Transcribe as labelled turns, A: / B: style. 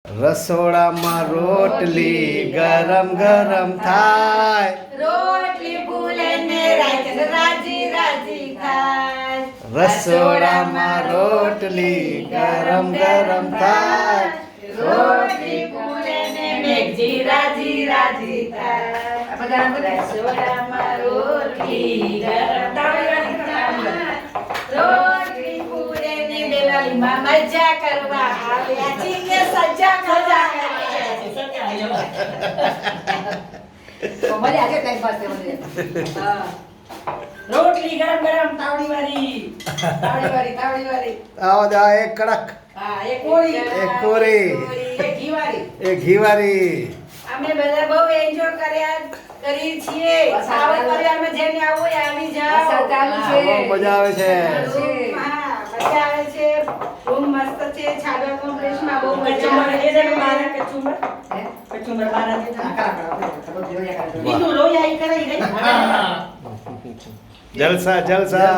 A: રસોડામાં રોટલી ગરમ ગરમ થાય,
B: રોટલી ફૂલે ને રાજી રાજી થાય.
A: રસોડામાં રોટલી ગરમ ગરમ થાય,
B: રોટલી ફૂલે ને મેઘજી રાજી રાજી થાય. રસોડામાં રોટલી ગરમ ગરમ થાય, રોટલી ફૂલે ને બેલાલીમાં મજા કરવા આવ્યા છીએ, સજા મજા
C: રોટલી ગરમ ગરમ તાવડી વાળી
A: આવો દે આ એક કડક,
C: હા એક કોળી
A: એક કોરી,
C: એક ઘીવાળી
A: એક ઘીવારી.
B: અમે બધા બહુ એન્જોય કરી છીએ. સાવર પરિવારમાં જેને આવું હોય આવી જાઓ.
A: બહુ મજા આવે છે.
B: હા, મજા આવે છે. રૂમ મસ્ત છે. છાગર કોમ્પ્લેક્સમાં બહુ મજા
C: કચુંબર
B: આવે
C: એ
B: છે.
C: દે મારા કચુંબર કચુંબર મારા દે બીજું લોહી આઈ કરાઈ ગઈ
A: જલસા જલસા.